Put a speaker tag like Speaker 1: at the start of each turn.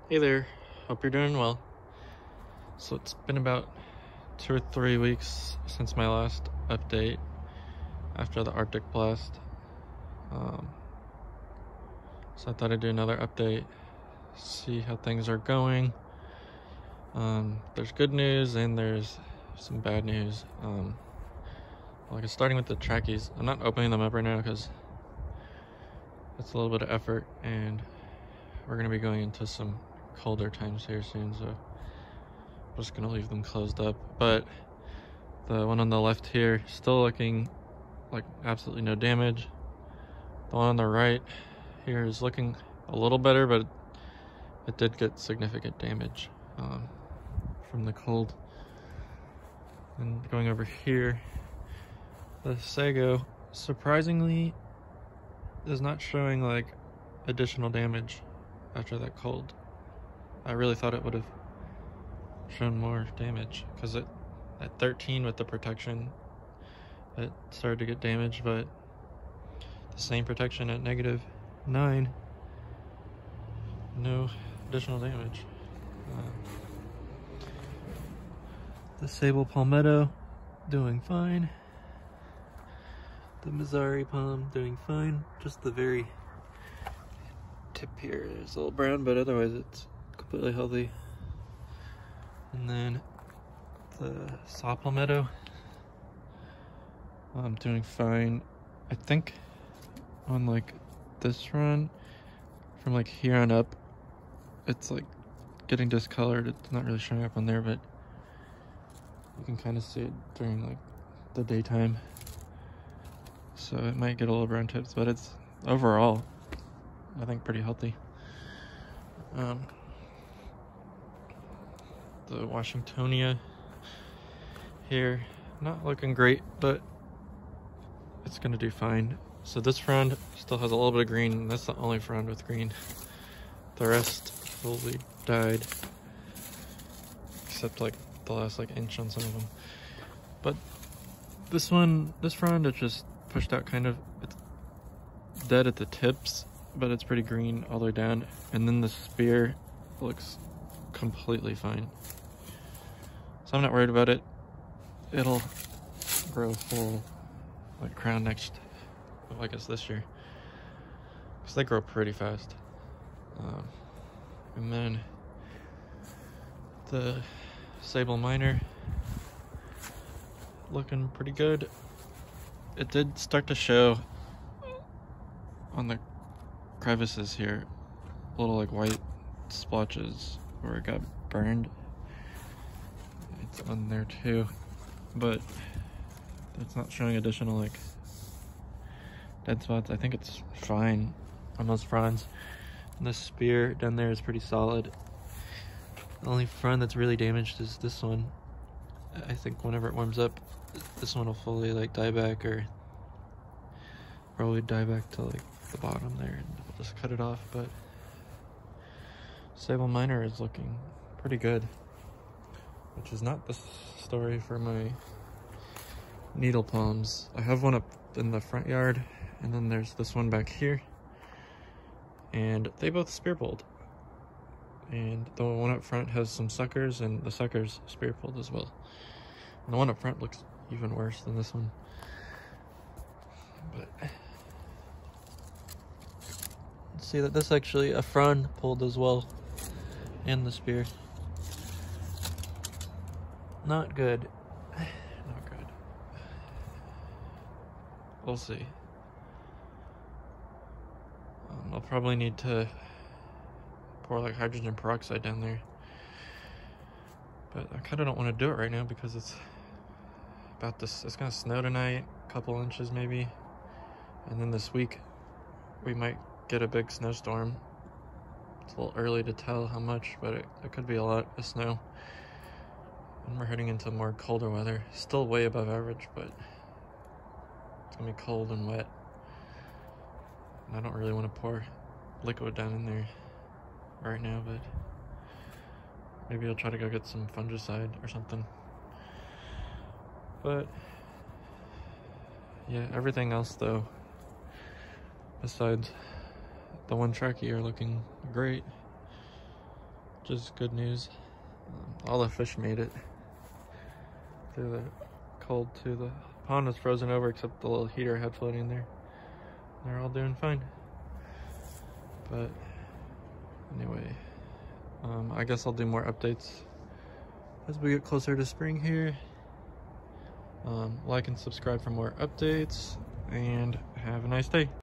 Speaker 1: Hey there, hope you're doing well. So it's been about 2 or 3 weeks since my last update after the Arctic blast. So I thought I'd do another update, see how things are going. There's good news and there's some bad news. Starting with the trackies, I'm not opening them up right now because it's a little bit of effort and we're going to be going into some colder times here soon, so I'm just gonna leave them closed up. But the one on the left here still looking like absolutely no damage. The one on the right here is looking a little better, but it did get significant damage from the cold. And going over here, the sago surprisingly is not showing like additional damage after that cold. I really thought it would have shown more damage because at 13 with the protection it started to get damaged, but the same protection at -9, no additional damage. The sable palmetto doing fine. The Missouri palm doing fine. Just the very tip here is a little brown, but otherwise it's completely healthy. And then the saw palmetto, I'm doing fine. I think on like this run, from like here on up, it's like getting discolored. It's not really showing up on there, but you can kind of see it during like the daytime. So it might get a little brown tips, but it's overall, I think, pretty healthy. The Washingtonia here, not looking great, but it's gonna do fine. So this frond still has a little bit of green, and that's the only frond with green. The rest fully died, except like the last like inch on some of them. But this frond, it just pushed out kind of. It's dead at the tips, but it's pretty green all the way down. And then the spear looks completely fine. So I'm not worried about it. It'll grow full like crown next, I guess this year, because they grow pretty fast. And then the sable miner looking pretty good. It did start to show on the crevices here little like white splotches where it got burned. It's on there too, but it's not showing additional like dead spots. I think it's fine on those fronds. And the spear down there is pretty solid. The only frond that's really damaged is this one. I think whenever it warms up, this one will fully like die back, or probably die back to like the bottom there, and we'll just cut it off. But sable miner is looking pretty good, which is not the story for my needle palms. I have one up in the front yard, and then there's this one back here, and they both spear pulled. And the one up front has some suckers, and the suckers spear pulled as well. And the one up front looks even worse than this one. But see that this actually a frond pulled as well, and the spear. Not good. Not good. We'll see. I'll probably need to pour like hydrogen peroxide down there, but I kind of don't want to do it right now because it's gonna snow tonight, a couple inches maybe, and then this week we might get a big snowstorm. It's a little early to tell how much, but it could be a lot of snow. And we're heading into more colder weather. Still way above average, but it's gonna be cold and wet. And I don't really want to pour liquid down in there right now, but maybe I'll try to go get some fungicide or something. But yeah, everything else though, besides the one trachea, are looking great. which is good news. All the fish made it through the cold too. The pond was frozen over except the little heater I had floating there. They're all doing fine. But anyway, I guess I'll do more updates as we get closer to spring here. Like and subscribe for more updates, and have a nice day.